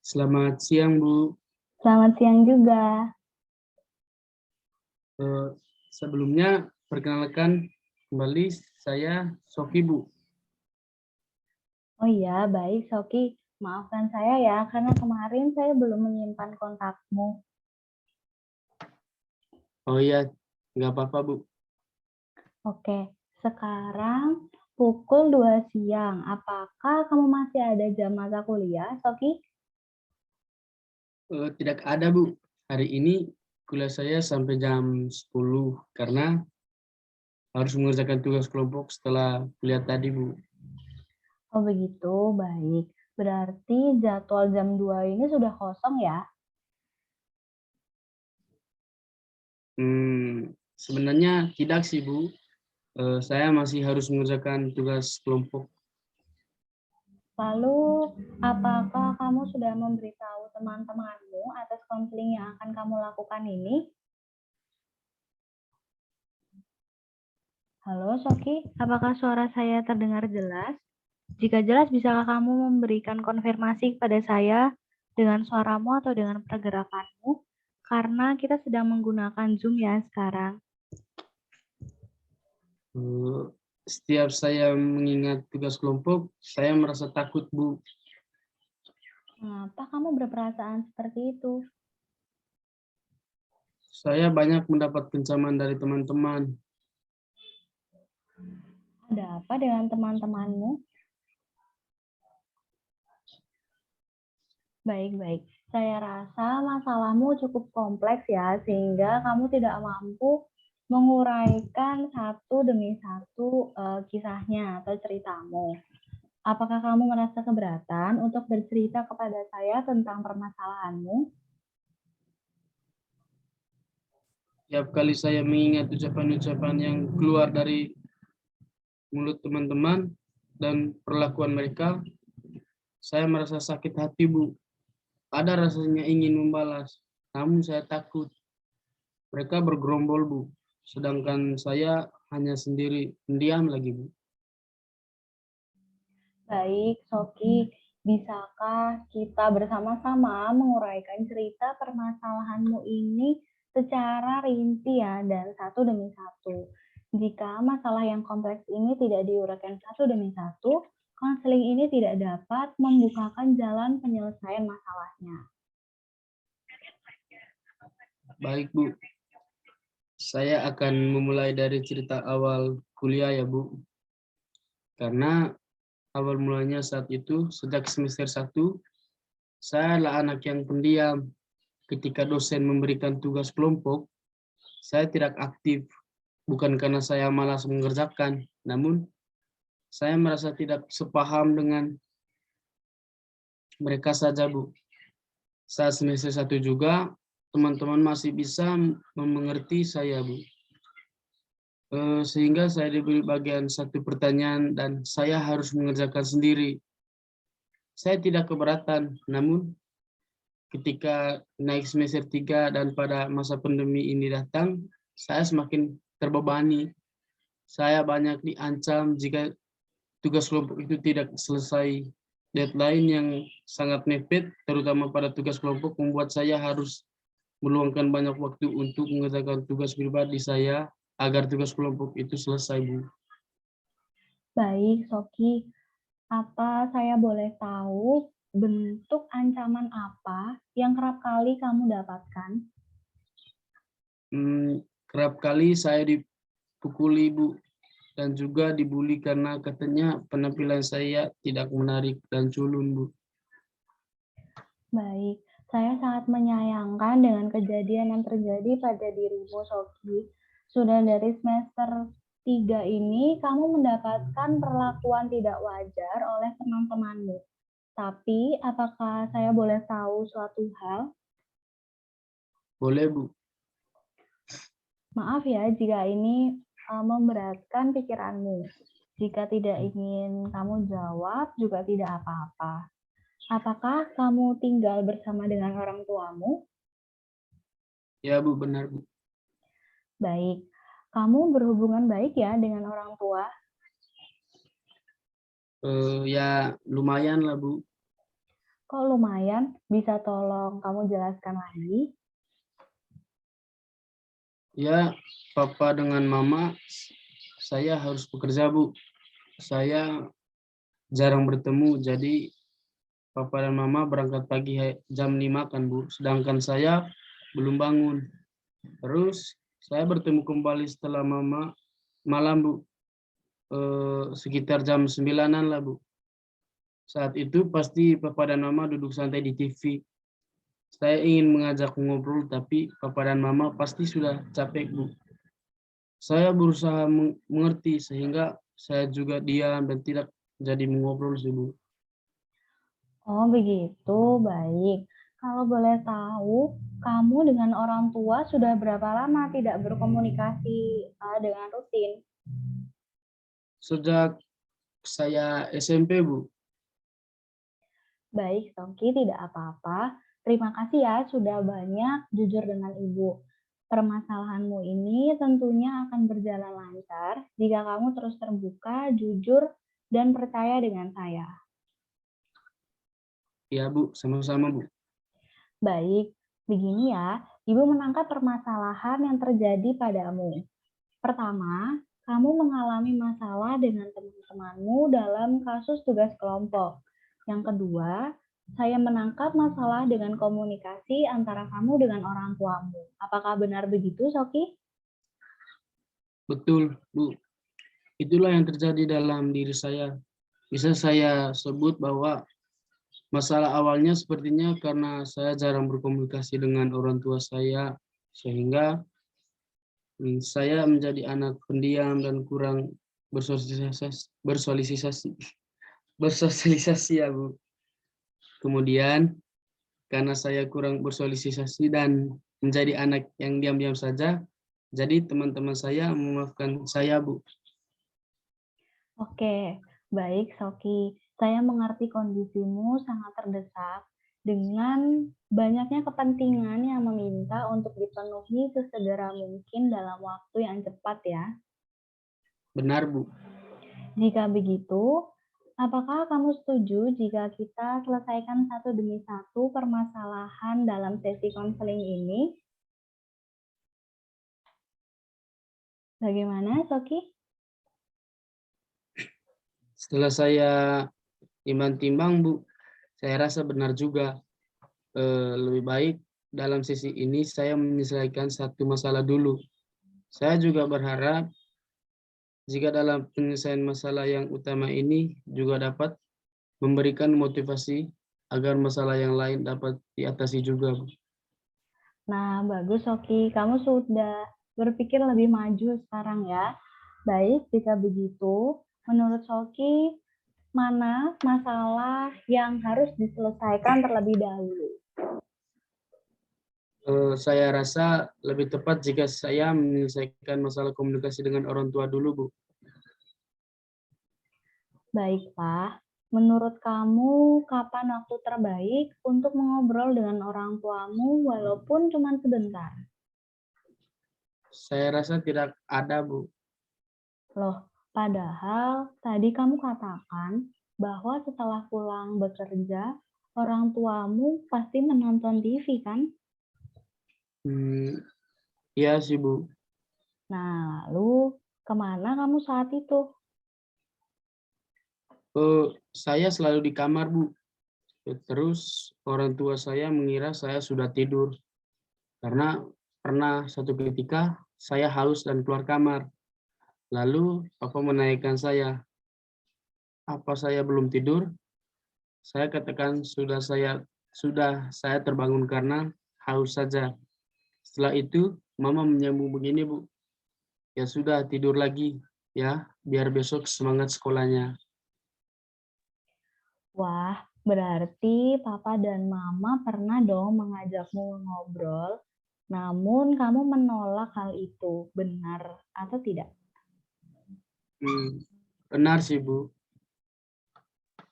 Selamat siang, Bu. Selamat siang juga. Sebelumnya, perkenalkan kembali saya Sofi, Bu. Oh iya, baik Soki. Maafkan saya ya, karena kemarin saya belum menyimpan kontakmu. Oh iya, nggak apa-apa, Bu. Oke, sekarang pukul 2 siang. Apakah kamu masih ada jam mata kuliah, Soki? Tidak ada, Bu. Hari ini kuliah saya sampai jam 10 karena harus mengerjakan tugas kelompok setelah kuliah tadi, Bu. Oh begitu, baik. Berarti jadwal jam 2 ini sudah kosong ya? Sebenarnya tidak sih, Bu. Saya masih harus mengerjakan tugas kelompok. Lalu, apakah kamu sudah memberitahu teman-temanmu atas konseling yang akan kamu lakukan ini? Halo Soki, apakah suara saya terdengar jelas? Jika jelas, bisakah kamu memberikan konfirmasi kepada saya dengan suaramu atau dengan pergerakanmu? Karena kita sedang menggunakan Zoom ya sekarang. Setiap saya mengingat tugas kelompok, saya merasa takut, Bu. Mengapa kamu berperasaan seperti itu? Saya banyak mendapat kecaman dari teman-teman. Ada apa dengan teman-temanmu? Baik-baik. Saya rasa masalahmu cukup kompleks ya, sehingga kamu tidak mampu menguraikan satu demi satu kisahnya atau ceritamu. Apakah kamu merasa keberatan untuk bercerita kepada saya tentang permasalahanmu? Tiap kali saya mengingat ucapan-ucapan yang keluar dari mulut teman-teman dan perlakuan mereka, saya merasa sakit hati, Bu. Ada rasanya ingin membalas, namun saya takut. Mereka bergerombol, Bu. Sedangkan saya hanya sendiri, pendiam lagi, Bu. Baik, Soki, bisakah kita bersama-sama menguraikan cerita permasalahanmu ini secara rinci ya, dan satu demi satu. Jika masalah yang kompleks ini tidak diuraikan satu demi satu, konseling ini tidak dapat membukakan jalan penyelesaian masalahnya. Baik, Bu. Saya akan memulai dari cerita awal kuliah ya, Bu. Karena awal mulanya saat itu, sejak semester 1, saya adalah anak yang pendiam. Ketika dosen memberikan tugas kelompok, saya tidak aktif. Bukan karena saya malas mengerjakan, namun saya merasa tidak sepaham dengan mereka saja, Bu. Saat semester 1 juga, teman-teman masih bisa mengerti saya, Bu. Sehingga saya diberi bagian satu pertanyaan dan saya harus mengerjakan sendiri. Saya tidak keberatan, namun ketika naik semester 3 dan pada masa pandemi ini datang, saya semakin terbebani. Saya banyak diancam jika tugas kelompok itu tidak selesai. Deadline yang sangat mepet, terutama pada tugas kelompok, membuat saya harus meluangkan banyak waktu untuk mengerjakan tugas pribadi saya agar tugas kelompok itu selesai, Bu. Baik, Soki, apa saya boleh tahu bentuk ancaman apa yang kerap kali kamu dapatkan? Kerap kali saya dipukuli, Bu, dan juga dibully karena katanya penampilan saya tidak menarik dan culun, Bu. Baik, saya sangat menyayangkan dengan kejadian yang terjadi pada dirimu, Soki. Sudah dari semester 3 ini, kamu mendapatkan perlakuan tidak wajar oleh teman-temanmu. Tapi, apakah saya boleh tahu suatu hal? Boleh, Bu. Maaf ya jika ini memberatkan pikiranmu. Jika tidak ingin kamu jawab, juga tidak apa-apa. Apakah kamu tinggal bersama dengan orang tuamu? Ya, Bu, benar, Bu. Baik. Kamu berhubungan baik ya dengan orang tua? Ya, lumayan lah, Bu. Kok lumayan? Bisa tolong kamu jelaskan lagi? Ya, papa dengan mama, saya harus bekerja, Bu. Saya jarang bertemu, jadi papa dan mama berangkat pagi jam 5 kan, Bu. Sedangkan saya belum bangun. Terus saya bertemu kembali setelah mama malam, Bu. Sekitar jam 9-an lah, Bu. Saat itu pasti papa dan mama duduk santai di TV. Saya ingin mengajak ngobrol, tapi papa dan mama pasti sudah capek, Bu. Saya berusaha mengerti sehingga saya juga diam dan tidak jadi mengobrol sih, Bu. Oh, begitu. Baik. Kalau boleh tahu, kamu dengan orang tua sudah berapa lama tidak berkomunikasi dengan rutin? Sejak saya SMP, Bu. Baik, Songki, tidak apa-apa. Terima kasih ya sudah banyak jujur dengan Ibu. Permasalahanmu ini tentunya akan berjalan lancar jika kamu terus terbuka, jujur, dan percaya dengan saya. Ya, Bu, sama-sama, Bu. Baik, begini ya, Ibu menangkap permasalahan yang terjadi padamu. Pertama, kamu mengalami masalah dengan teman-temanmu dalam kasus tugas kelompok. Yang kedua, saya menangkap masalah dengan komunikasi antara kamu dengan orang tuamu. Apakah benar begitu, Soki? Betul, Bu. Itulah yang terjadi dalam diri saya. Bisa saya sebut bahwa masalah awalnya sepertinya karena saya jarang berkomunikasi dengan orang tua saya, sehingga saya menjadi anak pendiam dan kurang bersosialisasi, bersosialisasi ya, Bu. Kemudian karena saya kurang bersosialisasi dan menjadi anak yang diam-diam saja, jadi teman-teman saya memaafkan saya, Bu. Oke, baik Soki. Saya mengerti kondisimu sangat terdesak dengan banyaknya kepentingan yang meminta untuk dipenuhi sesegera mungkin dalam waktu yang cepat ya. Benar, Bu. Jika begitu, apakah kamu setuju jika kita selesaikan satu demi satu permasalahan dalam sesi konseling ini? Bagaimana, Soki? Setelah saya timbang-timbang, Bu, saya rasa benar juga. Lebih baik dalam sesi ini saya menyelesaikan satu masalah dulu. Saya juga berharap jika dalam penyelesaian masalah yang utama ini juga dapat memberikan motivasi agar masalah yang lain dapat diatasi juga, Bu. Nah, bagus Soki. Kamu sudah berpikir lebih maju sekarang ya. Baik, jika begitu, menurut Soki, mana masalah yang harus diselesaikan terlebih dahulu? Saya rasa lebih tepat jika saya menyelesaikan masalah komunikasi dengan orang tua dulu, Bu. Baiklah, menurut kamu kapan waktu terbaik untuk mengobrol dengan orang tuamu walaupun cuma sebentar? Saya rasa tidak ada, Bu. Loh, padahal tadi kamu katakan bahwa setelah pulang bekerja, orang tuamu pasti menonton TV kan? Iya sih, Bu. Nah, lalu kemana kamu saat itu? Saya selalu di kamar, Bu. Terus orang tua saya mengira saya sudah tidur karena pernah satu ketika saya haus dan keluar kamar. Lalu papa menanyakan saya, apa saya belum tidur? Saya katakan sudah saya terbangun karena haus saja. Setelah itu mama menyambung begini, Bu. Ya sudah tidur lagi ya, biar besok semangat sekolahnya. Wah, berarti papa dan mama pernah dong mengajakmu ngobrol, namun kamu menolak hal itu, benar atau tidak? Benar sih, Bu.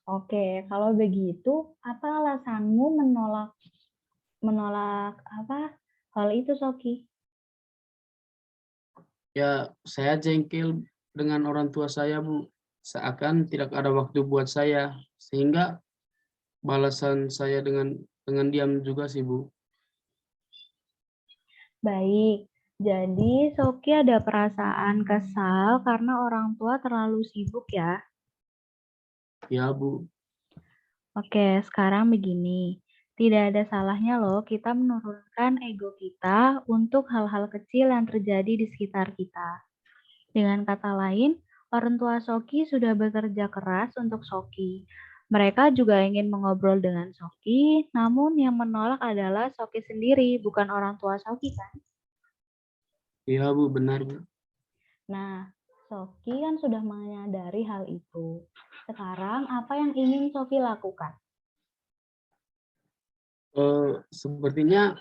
Oke, kalau begitu, apa alasanmu menolak menolak apa hal itu, Soki? Ya, saya jengkel dengan orang tua saya, Bu. Seakan tidak ada waktu buat saya, sehingga balasan saya dengan diam juga sih, Bu. Baik, jadi Soki ada perasaan kesal karena orang tua terlalu sibuk ya. Ya, Bu. Oke, sekarang begini. Tidak ada salahnya loh kita menurunkan ego kita untuk hal-hal kecil yang terjadi di sekitar kita. Dengan kata lain, orang tua Soki sudah bekerja keras untuk Soki. Mereka juga ingin mengobrol dengan Soki, namun yang menolak adalah Soki sendiri, bukan orang tua Soki kan? Ya, Bu, benar, Bu. Nah, Soki kan sudah menyadari hal itu. Sekarang apa yang ingin Soki lakukan? Sepertinya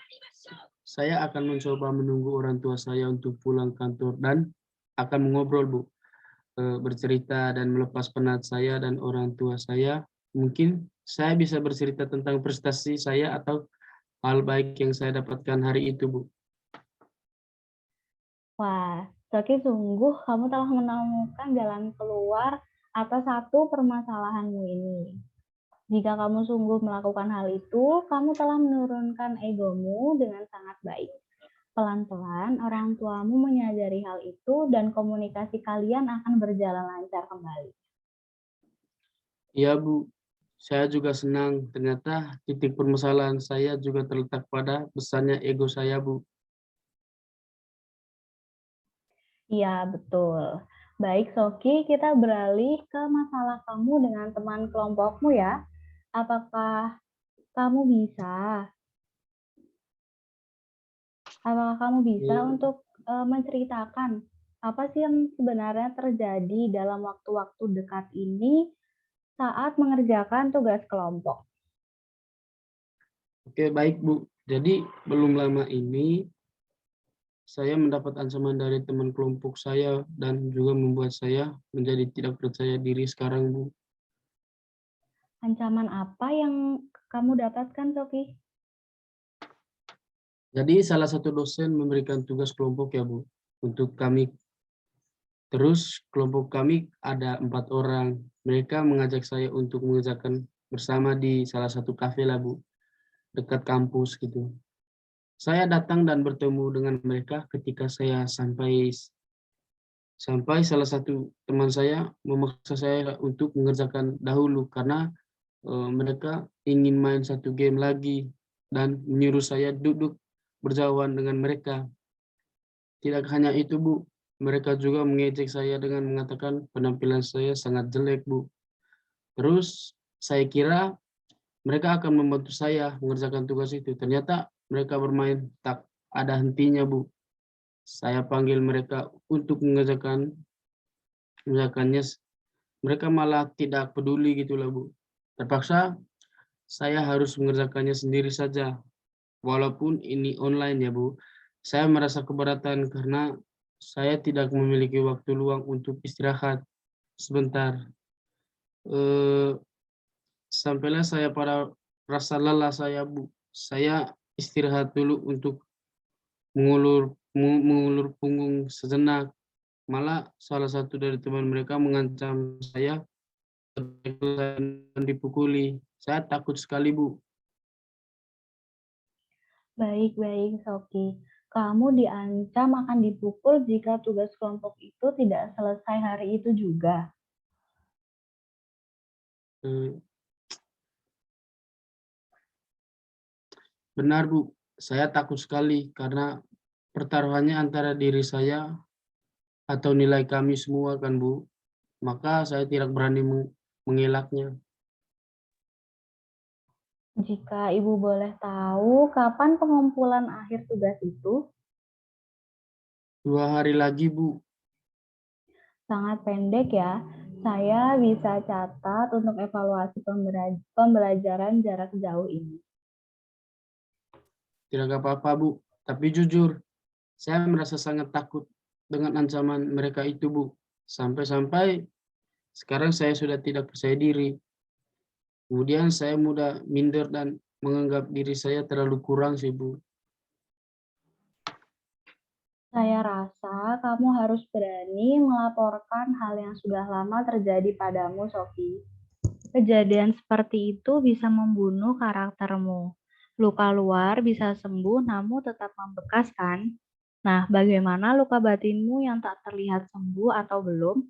saya akan mencoba menunggu orang tua saya untuk pulang kantor dan akan mengobrol, Bu. Bercerita dan melepas penat saya dan orang tua saya. Mungkin saya bisa bercerita tentang prestasi saya atau hal baik yang saya dapatkan hari itu, Bu. Wah, Soki sungguh kamu telah menemukan jalan keluar atas satu permasalahanmu ini. Jika kamu sungguh melakukan hal itu, kamu telah menurunkan egomu dengan sangat baik. Pelan-pelan orang tuamu menyadari hal itu dan komunikasi kalian akan berjalan lancar kembali. Iya, Bu. Saya juga senang ternyata titik permasalahan saya juga terletak pada besarnya ego saya, Bu. Iya, betul. Baik, Soki, kita beralih ke masalah kamu dengan teman kelompokmu ya. Apakah kamu bisa? Apakah kamu bisa Iya. untuk menceritakan apa sih yang sebenarnya terjadi dalam waktu-waktu dekat ini saat mengerjakan tugas kelompok? Oke, baik, Bu. Jadi belum lama ini saya mendapat ancaman dari teman kelompok saya dan juga membuat saya menjadi tidak percaya diri sekarang, Bu. Ancaman apa yang kamu dapatkan, Soki? Jadi salah satu dosen memberikan tugas kelompok ya, Bu, untuk kami. Terus kelompok kami ada 4 orang. Mereka mengajak saya untuk mengerjakan bersama di salah satu kafe lah, Bu, dekat kampus gitu. Saya datang dan bertemu dengan mereka ketika saya sampai salah satu teman saya memaksa saya untuk mengerjakan dahulu karena mereka ingin main satu game lagi dan menyuruh saya duduk berjauhan dengan mereka. Tidak hanya itu, Bu, mereka juga mengejek saya dengan mengatakan penampilan saya sangat jelek, Bu. Terus saya kira mereka akan membantu saya mengerjakan tugas itu. Ternyata mereka bermain tak ada hentinya, Bu. Saya panggil mereka untuk mengerjakannya, mereka malah tidak peduli gitulah, Bu. Terpaksa saya harus mengerjakannya sendiri saja. Walaupun ini online ya, Bu. Saya merasa keberatan karena saya tidak memiliki waktu luang untuk istirahat sebentar. Eh, Sampailah saya pada rasa lelah saya, Bu. Saya istirahat dulu untuk mengulur punggung sejenak. Malah salah satu dari teman mereka mengancam saya dan dipukuli. Saya takut sekali, Bu. Baik-baik, Soki. Kamu diancam akan dipukul jika tugas kelompok itu tidak selesai hari itu juga. Eh, Benar, Bu. Saya takut sekali karena pertaruhannya antara diri saya atau nilai kami semua kan, Bu. Maka saya tidak berani mengelaknya. Jika Ibu boleh tahu, kapan pengumpulan akhir tugas itu? 2 hari lagi, Bu. Sangat pendek ya. Saya bisa catat untuk evaluasi pembelajaran jarak jauh ini. Tidak apa-apa, Bu. Tapi jujur, saya merasa sangat takut dengan ancaman mereka itu, Bu. Sampai-sampai sekarang saya sudah tidak percaya diri. Kemudian saya mudah minder dan menganggap diri saya terlalu kurang sih, Bu. Saya rasa kamu harus berani melaporkan hal yang sudah lama terjadi padamu, Sofi. Kejadian seperti itu bisa membunuh karaktermu. Luka luar bisa sembuh namun tetap membekas kan? Nah, bagaimana luka batinmu yang tak terlihat sembuh atau belum?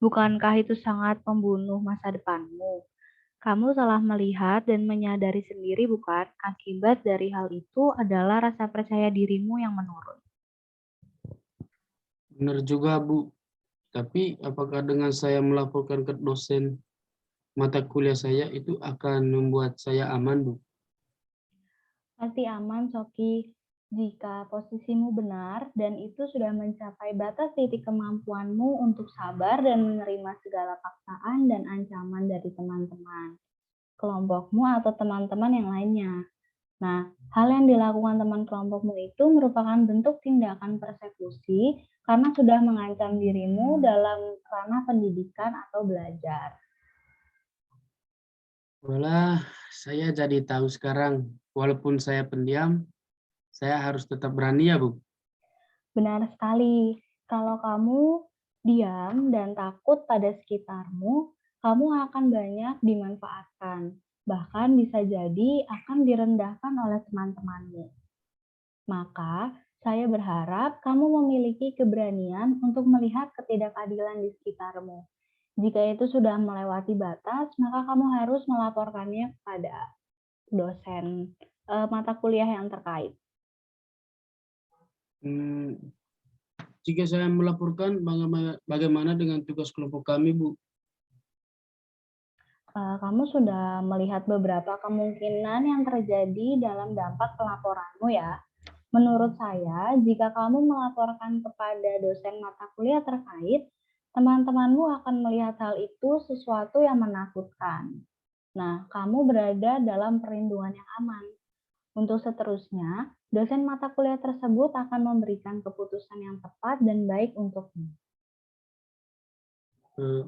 Bukankah itu sangat membunuh masa depanmu? Kamu telah melihat dan menyadari sendiri bukan? Akibat dari hal itu adalah rasa percaya dirimu yang menurun. Benar juga, Bu. Tapi apakah dengan saya melaporkan ke dosen mata kuliah saya itu akan membuat saya aman, Bu? Pasti aman, Soki, jika posisimu benar dan itu sudah mencapai batas titik kemampuanmu untuk sabar dan menerima segala paksaan dan ancaman dari teman-teman, kelompokmu atau teman-teman yang lainnya. Nah, hal yang dilakukan teman kelompokmu itu merupakan bentuk tindakan persekusi karena sudah mengancam dirimu dalam ranah pendidikan atau belajar. Walah, saya jadi tahu sekarang. Walaupun saya pendiam, saya harus tetap berani ya, Bu. Benar sekali. Kalau kamu diam dan takut pada sekitarmu, kamu akan banyak dimanfaatkan. Bahkan bisa jadi akan direndahkan oleh teman-temanmu. Maka, saya berharap kamu memiliki keberanian untuk melihat ketidakadilan di sekitarmu. Jika itu sudah melewati batas, maka kamu harus melaporkannya kepada dosen mata kuliah yang terkait. Hmm, jika saya melaporkan, bagaimana dengan tugas kelompok kami, Bu? Kamu sudah melihat beberapa kemungkinan yang terjadi dalam dampak pelaporanmu ya. Menurut saya, jika kamu melaporkan kepada dosen mata kuliah terkait, teman-temanmu akan melihat hal itu sesuatu yang menakutkan. Nah, kamu berada dalam perlindungan yang aman. Untuk seterusnya, dosen mata kuliah tersebut akan memberikan keputusan yang tepat dan baik untukmu. Eh,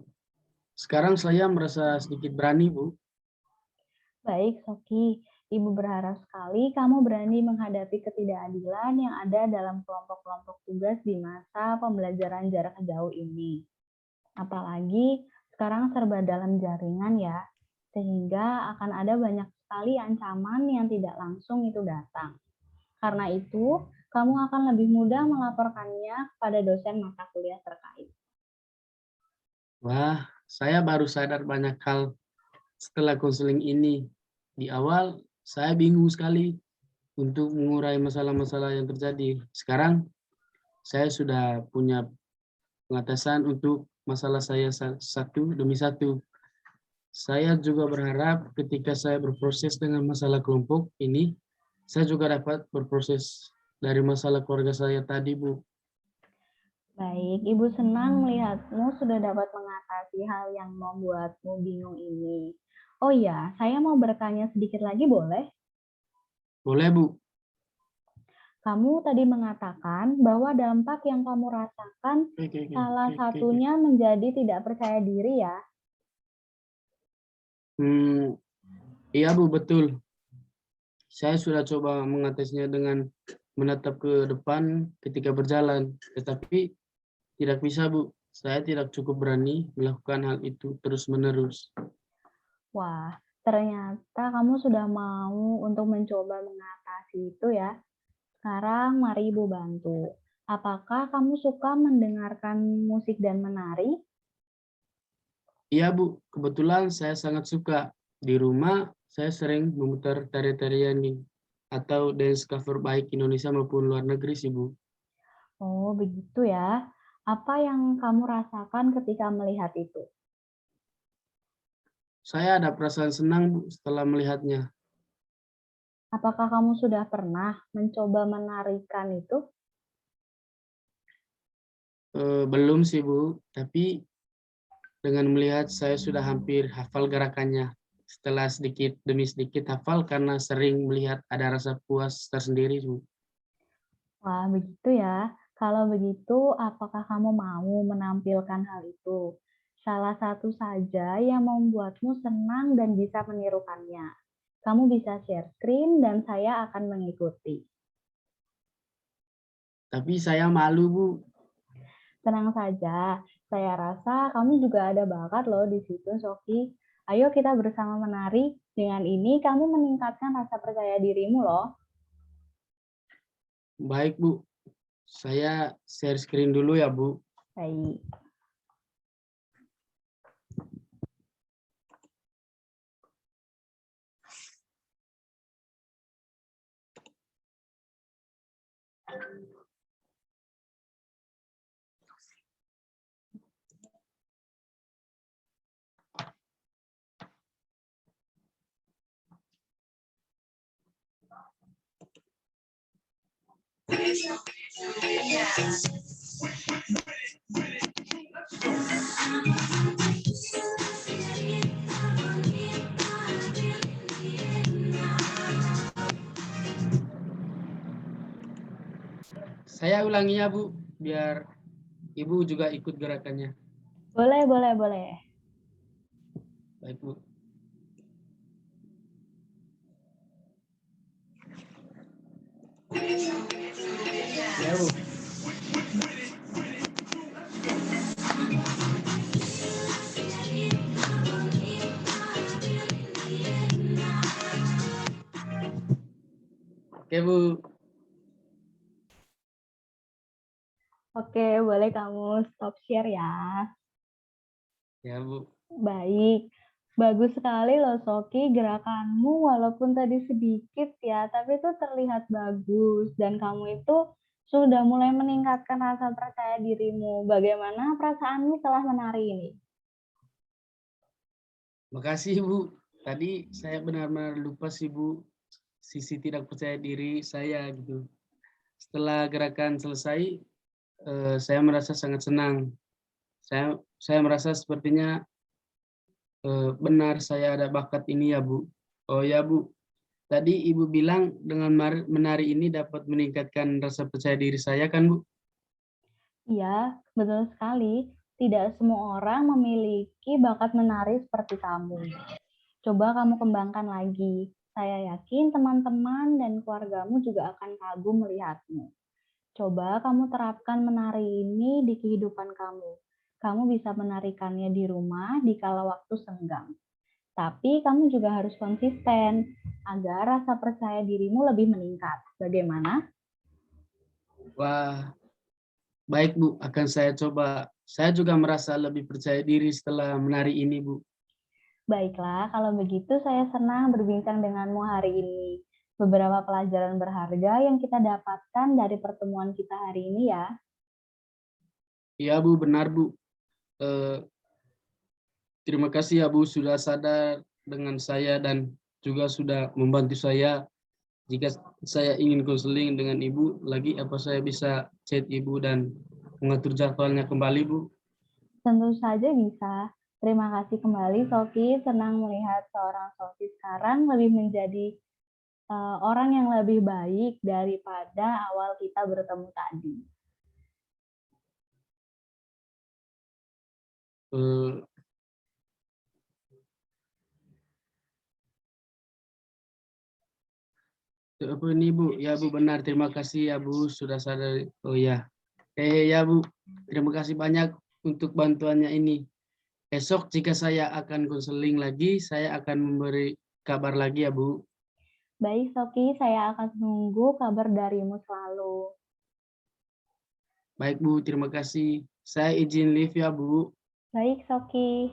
Sekarang saya merasa sedikit berani, Bu. Baik, Soki. Ibu berharap sekali kamu berani menghadapi ketidakadilan yang ada dalam kelompok-kelompok tugas di masa pembelajaran jarak jauh ini. Apalagi sekarang serba dalam jaringan ya, sehingga akan ada banyak sekali ancaman yang tidak langsung itu datang. Karena itu, kamu akan lebih mudah melaporkannya kepada dosen mata kuliah terkait. Wah, saya baru sadar banyak hal setelah konseling ini. Di awal, saya bingung sekali untuk mengurai masalah-masalah yang terjadi. Sekarang, saya sudah punya pengatasan untuk masalah saya satu demi satu. Saya juga berharap ketika saya berproses dengan masalah kelompok ini, saya juga dapat berproses dari masalah keluarga saya tadi, Bu. Baik, Ibu senang melihatmu sudah dapat mengatasi hal yang membuatmu bingung ini. Oh iya, saya mau bertanya sedikit lagi boleh? Boleh, Bu? Kamu tadi mengatakan bahwa dampak yang kamu rasakan Oke, oke, salah oke, oke, oke. satunya menjadi tidak percaya diri ya. Hmm, iya, Bu, betul. Saya sudah coba mengatasinya dengan menatap ke depan ketika berjalan, tetapi tidak bisa, Bu. Saya tidak cukup berani melakukan hal itu terus-menerus. Wah, ternyata kamu sudah mau untuk mencoba mengatasi itu ya. Sekarang mari Ibu bantu. Apakah kamu suka mendengarkan musik dan menari? Iya, Bu. Kebetulan saya sangat suka. Di rumah, saya sering memutar tari-tarian atau dance cover baik Indonesia maupun luar negeri sih, Bu. Oh, begitu ya. Apa yang kamu rasakan ketika melihat itu? Saya ada perasaan senang, Bu, setelah melihatnya. Apakah kamu sudah pernah mencoba menarikan itu? Belum sih, Bu. Tapi dengan melihat saya sudah hampir hafal gerakannya. Setelah sedikit demi sedikit hafal karena sering melihat ada rasa puas tersendiri, Bu. Wah, begitu ya. Kalau begitu, apakah kamu mau menampilkan hal itu? Salah satu saja yang membuatmu senang dan bisa menirukannya. Kamu bisa share screen dan saya akan mengikuti. Tapi saya malu, Bu. Tenang saja, saya rasa kamu juga ada bakat loh di situ, Sofi. Ayo kita bersama menari. Dengan ini kamu meningkatkan rasa percaya dirimu loh. Baik, Bu. Saya share screen dulu ya, Bu. Baik. Saya ulangi ya, Bu, biar Ibu juga ikut gerakannya. Boleh, boleh, boleh. Baik, Bu. Ya, Bu. Oke, Bu. Oke, boleh kamu stop share ya. Ya, Bu. Baik. Bagus sekali loh, Soki. Gerakanmu walaupun tadi sedikit ya, tapi itu terlihat bagus. Dan kamu itu sudah mulai meningkatkan rasa percaya dirimu. Bagaimana perasaanmu setelah menari ini? Makasih, Bu. Tadi saya benar-benar lupa sih, Bu, sisi tidak percaya diri saya gitu. Setelah gerakan selesai, saya merasa sangat senang. Saya merasa sepertinya benar saya ada bakat ini ya, Bu. Oh ya, Bu. Tadi Ibu bilang dengan menari ini dapat meningkatkan rasa percaya diri saya kan, Bu? Iya, betul sekali. Tidak semua orang memiliki bakat menari seperti kamu. Coba kamu kembangkan lagi. Saya yakin teman-teman dan keluargamu juga akan kagum melihatmu. Coba kamu terapkan menari ini di kehidupan kamu. Kamu bisa menarikannya di rumah di kala waktu senggang. Tapi kamu juga harus konsisten agar rasa percaya dirimu lebih meningkat. Bagaimana? Wah, baik, Bu. Akan saya coba. Saya juga merasa lebih percaya diri setelah menari ini, Bu. Baiklah, kalau begitu saya senang berbincang denganmu hari ini. Beberapa pelajaran berharga yang kita dapatkan dari pertemuan kita hari ini ya. Iya, Bu. Benar, Bu. Terima kasih ya, Bu, sudah sadar dengan saya dan juga sudah membantu saya. Jika saya ingin konseling dengan Ibu lagi, apa saya bisa chat Ibu dan mengatur jadwalnya kembali, Bu? Tentu saja bisa. Terima kasih kembali, Sofi. Senang melihat seorang Sofi sekarang lebih menjadi orang yang lebih baik daripada awal kita bertemu tadi. Eh, apa ini, Bu? Ya, Bu, benar. Terima kasih ya, Bu, sudah sadar. Oh ya. Ya, Bu. Terima kasih banyak untuk bantuannya ini. Esok jika saya akan konseling lagi, saya akan memberi kabar lagi ya, Bu. Baik, Sofi, saya akan menunggu kabar darimu selalu. Baik, Bu. Terima kasih. Saya izin live ya, Bu. Baik, Soki.